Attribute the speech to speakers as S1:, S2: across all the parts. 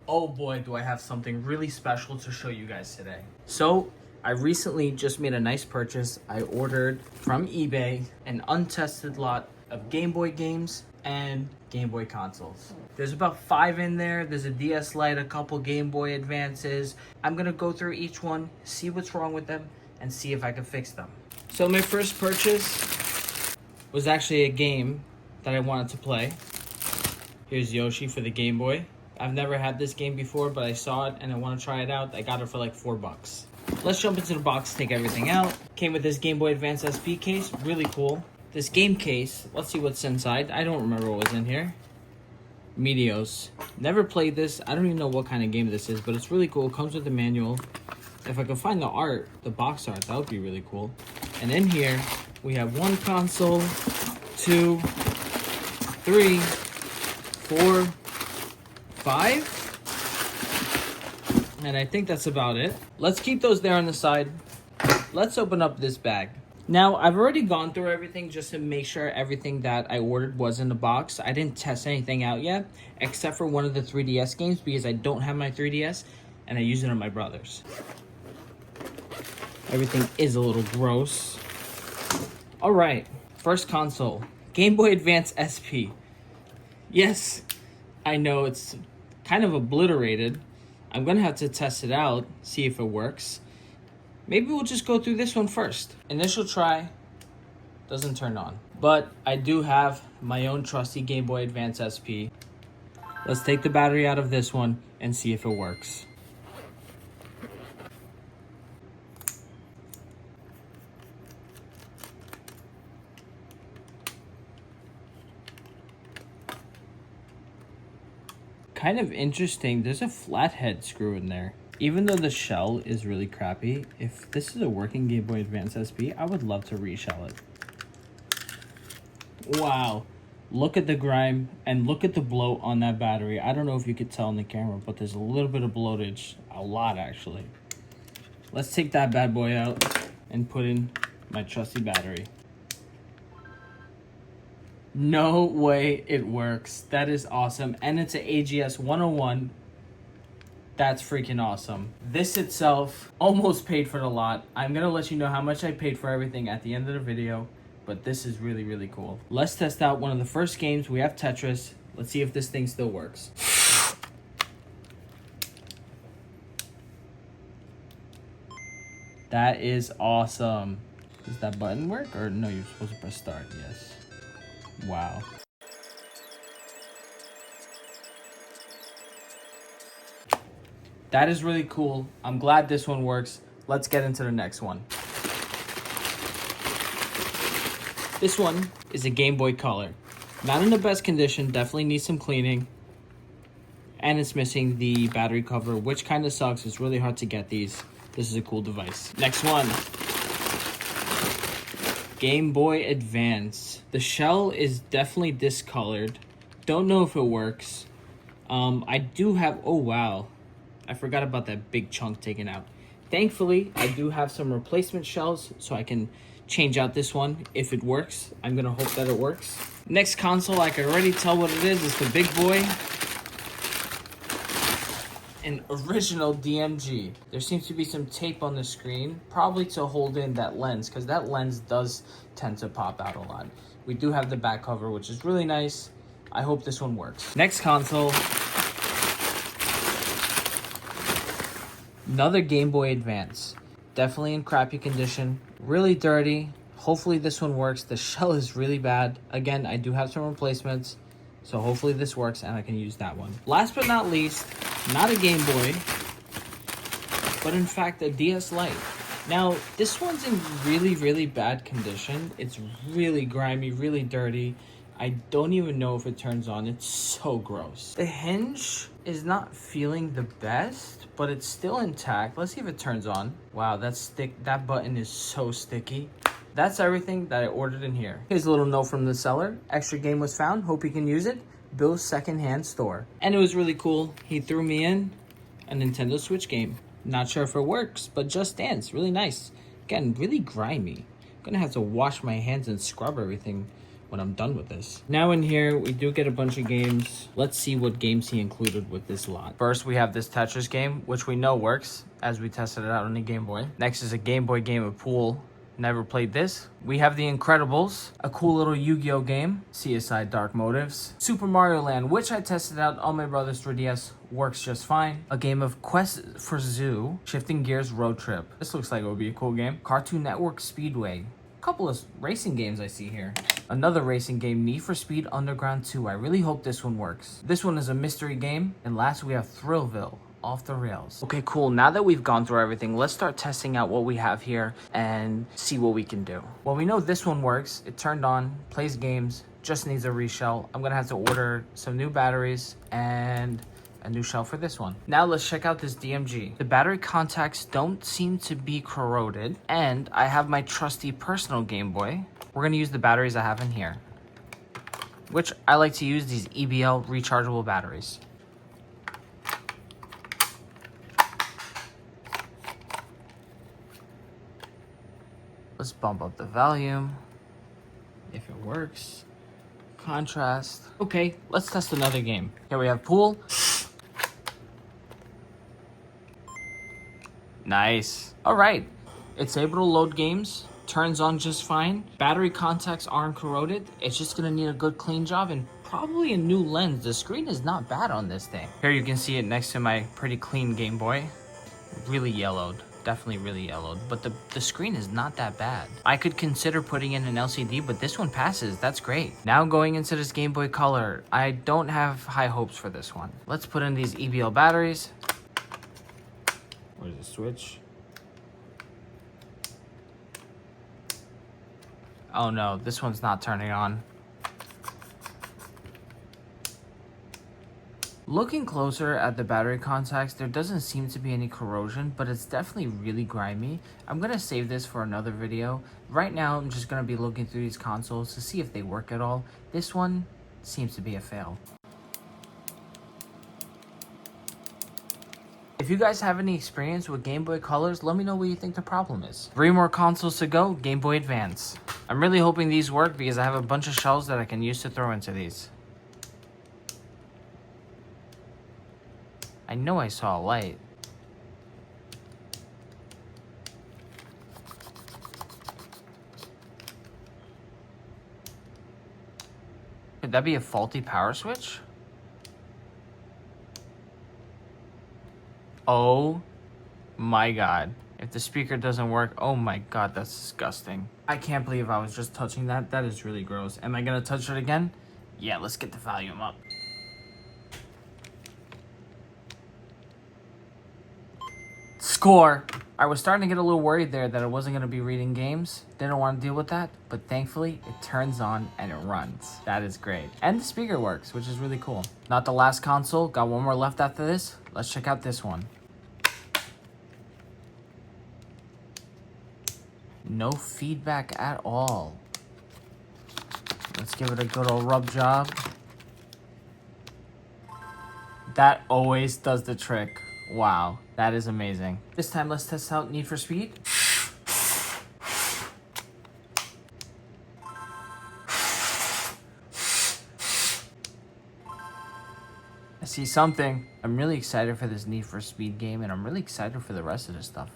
S1: Oh boy, do I have something really special to show you guys today. So, I recently just made a nice purchase. I ordered from eBay an untested lot of Game Boy games and Game Boy consoles. There's about 5 in there. There's a DS Lite, a couple Game Boy Advances. I'm gonna go through each one, see what's wrong with them, and see if I can fix them. So my first purchase was actually a game that I wanted to play. Here's Yoshi for the Game Boy. I've never had this game before, but I saw it and I want to try it out. I got it for like $4. Let's jump into the box, take everything out. Came with this Game Boy Advance SP case, really cool. This game case, let's see what's inside. I don't remember what was in here. Meteos. Never played this. I don't even know what kind of game this is, but it's really cool. It comes with the manual. If I could find the art, the box art, that would be really cool. And in here, we have 1 console, 2, 3, 4, 5. And I think that's about it. Let's keep those there on the side. Let's open up this bag. Now, I've already gone through everything just to make sure everything that I ordered was in the box. I didn't test anything out yet, except for one of the 3DS games because I don't have my 3DS and I use it on my brother's. Everything is a little gross. All right, first console, Game Boy Advance SP. Yes, I know it's kind of obliterated. I'm gonna have to test it out, see if it works. Maybe we'll just go through this one first. Initial try, doesn't turn on. But I do have my own trusty Game Boy Advance SP. Let's take the battery out of this one and see if it works. Kind of interesting, there's a flathead screw in there. Even though the shell is really crappy, if this is a working Game Boy Advance SP, I would love to reshell it. Wow, look at the grime and look at the bloat on that battery. I don't know if you could tell in the camera, but there's a little bit of bloatage, a lot actually. Let's take that bad boy out and put in my trusty battery. No way it works. That is awesome. And it's an AGS 101. That's freaking awesome. This itself almost paid for the lot. I'm going to let you know how much I paid for everything at the end of the video. But this is really, really cool. Let's test out one of the first games. We have Tetris. Let's see if this thing still works. That is awesome. Does that button work? Or no, you're supposed to press start. Yes. Wow. That is really cool. I'm glad this one works. Let's get into the next one. This one is a Game Boy Color. Not in the best condition, definitely needs some cleaning. And it's missing the battery cover, which kind of sucks. It's really hard to get these. This is a cool device. Next one. Game Boy Advance. The shell is definitely discolored. Don't know if it works. I do have, oh wow. I forgot about that big chunk taken out. Thankfully, I do have some replacement shells so I can change out this one if it works. I'm gonna hope that it works. Next console, I can already tell what it is. It's the big boy. An original DMG. There seems to be some tape on the screen, probably to hold in that lens, because that lens does tend to pop out a lot. We do have the back cover, which is really nice. I hope this one works. Next console. Another Game Boy Advance. Definitely in crappy condition. Really dirty. Hopefully this one works. The shell is really bad. Again, I do have some replacements. So hopefully this works and I can use that one. Last but not least, not a Game Boy, but in fact a DS Lite. Now, this one's in really, really bad condition. It's really grimy, really dirty. I don't even know if it turns on. It's so gross. The hinge is not feeling the best, but it's still intact. Let's see if it turns on. Wow, that button is so sticky. That's everything that I ordered in here. Here's a little note from the seller. Extra game was found. Hope you can use it. Bill's secondhand store. And it was really cool. He threw me in a Nintendo Switch game. Not sure if it works, but Just Dance. Really nice. Again, really grimy. I'm gonna have to wash my hands and scrub everything when I'm done with this. Now in here, we do get a bunch of games. Let's see what games he included with this lot. First, we have this Tetris game, which we know works as we tested it out on the Game Boy. Next is a Game Boy game of pool. Never played this. We have The Incredibles, a cool little Yu-Gi-Oh game, CSI Dark Motives, Super Mario Land, which I tested out on my brother's 3DS, works just fine. A game of Quest for Zoo, Shifting Gears Road Trip. This looks like it would be a cool game. Cartoon Network Speedway. A couple of racing games I see here. Another racing game, Need for Speed Underground 2. I really hope this one works. This one is a mystery game. And last we have Thrillville. Off the rails. Okay, cool. Now that we've gone through everything, let's start testing out what we have here and see what we can do. Well, we know this one works. It turned on, plays games, just needs a reshell. I'm gonna have to order some new batteries and a new shell for this one. Now let's check out this DMG. The battery contacts don't seem to be corroded, and I have my trusty personal Game Boy. We're gonna use the batteries I have in here, which I like to use these EBL rechargeable batteries. Let's bump up the volume, if it works. Contrast. Okay, let's test another game. Here we have pool. Nice. All right, it's able to load games, turns on just fine. Battery contacts aren't corroded. It's just gonna need a good clean job and probably a new lens. The screen is not bad on this thing. Here you can see it next to my pretty clean Game Boy. Really yellowed. Definitely really yellowed, but the screen is not that bad. I could consider putting in an LCD, but this one passes. That's great. Now going into this Game Boy Color, I don't have high hopes for this one. Let's put in these EBL batteries. Where's the switch? Oh no, this one's not turning on. Looking closer at the battery contacts, there doesn't seem to be any corrosion, but it's definitely really grimy. I'm gonna save this for another video. Right now, I'm just gonna be looking through these consoles to see if they work at all. This one seems to be a fail. If you guys have any experience with Game Boy Colors, let me know what you think the problem is. 3 more consoles to go, Game Boy Advance. I'm really hoping these work because I have a bunch of shells that I can use to throw into these. I know I saw a light. Could that be a faulty power switch? Oh my god. If the speaker doesn't work, oh my god, that's disgusting. I can't believe I was just touching that. That is really gross. Am I gonna touch it again? Yeah, let's get the volume up. Score! I was starting to get a little worried there that it wasn't going to be reading games. Didn't want to deal with that, but thankfully it turns on and it runs. That is great. And the speaker works, which is really cool. Not the last console. Got one more left after this. Let's check out this one. No feedback at all. Let's give it a good old rub job. That always does the trick. Wow, that is amazing. This time, let's test out Need for Speed. I see something. I'm really excited for this Need for Speed game, and I'm really excited for the rest of this stuff.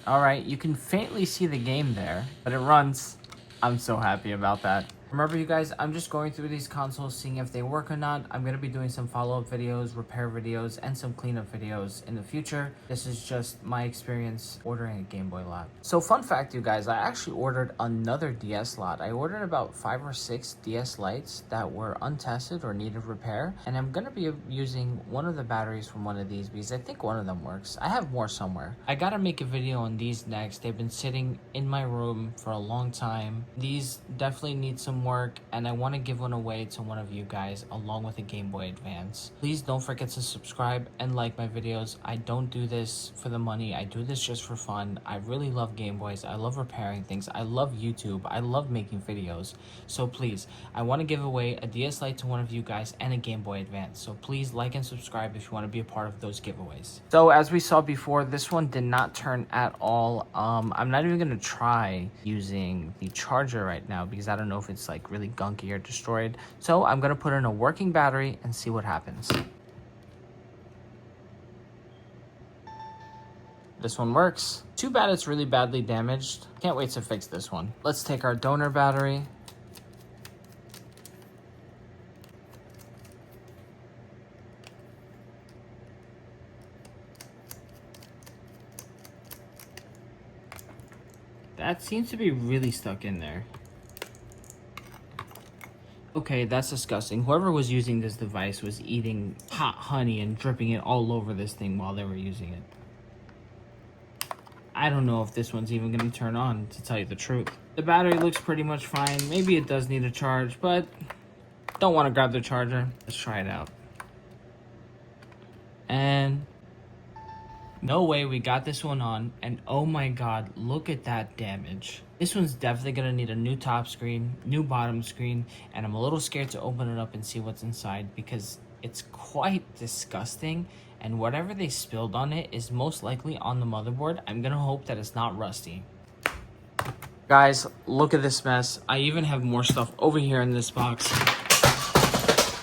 S1: All right, you can faintly see the game there, but it runs. I'm so happy about that. Remember, you guys, I'm just going through these consoles, seeing if they work or not. I'm going to be doing some follow-up videos, repair videos, and some cleanup videos in the future. This is just my experience ordering a Game Boy lot. So fun fact, you guys, I actually ordered another DS lot. I ordered about 5 or 6 DS Lites that were untested or needed repair. And I'm going to be using one of the batteries from one of these because I think one of them works. I have more somewhere. I got to make a video on these next. They've been sitting in my room for a long time. These definitely need some some work, and I want to give one away to one of you guys along with a Game Boy Advance. Please don't forget to subscribe and like my videos. I don't do this for the money. I do this just for fun. I really love Game Boys. I love repairing things. I love YouTube. I love making videos. So please, I want to give away a DS Lite to one of you guys and a Game Boy Advance. So please like and subscribe if you want to be a part of those giveaways. So as we saw before, this one did not turn at all. I'm not even going to try using the charger right now because I don't know if it's like really gunky or destroyed. So I'm going to put in a working battery and see what happens. This one works. Too bad it's really badly damaged. Can't wait to fix this one. Let's take our donor battery. That seems to be really stuck in there. Okay, that's disgusting. Whoever was using this device was eating hot honey and dripping it all over this thing while they were using it. I don't know if this one's even going to turn on, to tell you the truth. The battery looks pretty much fine. Maybe it does need a charge, but don't want to grab the charger. Let's try it out. And no way, we got this one on, and oh my god, look at that damage. This one's definitely gonna need a new top screen, new bottom screen, and I'm a little scared to open it up and see what's inside because it's quite disgusting, and whatever they spilled on it is most likely on the motherboard. I'm gonna hope that it's not rusty. Guys, look at this mess. I even have more stuff over here in this box.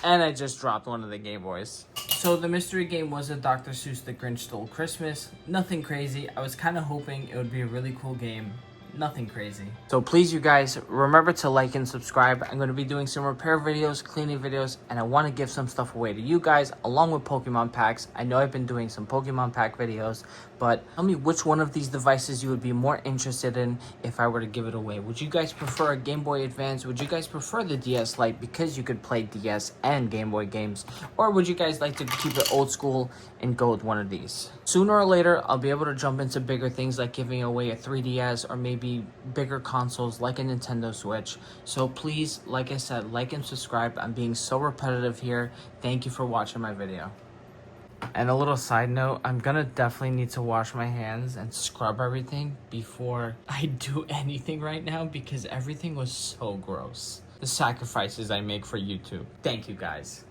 S1: And I just dropped one of the Game Boys. So the mystery game was a Dr. Seuss The Grinch Stole Christmas. Nothing crazy. I was kind of hoping it would be a really cool game. Nothing crazy. So please, you guys, remember to like and subscribe. I'm going to be doing some repair videos, cleaning videos, and I want to give some stuff away to you guys along with Pokemon packs. I know I've been doing some Pokemon pack videos, but tell me which one of these devices you would be more interested in if I were to give it away. Would you guys prefer a Game Boy Advance? Would you guys prefer the DS Lite because you could play DS and Game Boy games? Or would you guys like to keep it old school and go with one of these? Sooner or later, I'll be able to jump into bigger things like giving away a 3DS or maybe bigger consoles like a Nintendo Switch. So please, like I said, like and subscribe. I'm being so repetitive here. Thank you for watching my video. And a little side note, I'm gonna definitely need to wash my hands and scrub everything before I do anything right now because everything was so gross. The sacrifices I make for YouTube. Thank you guys.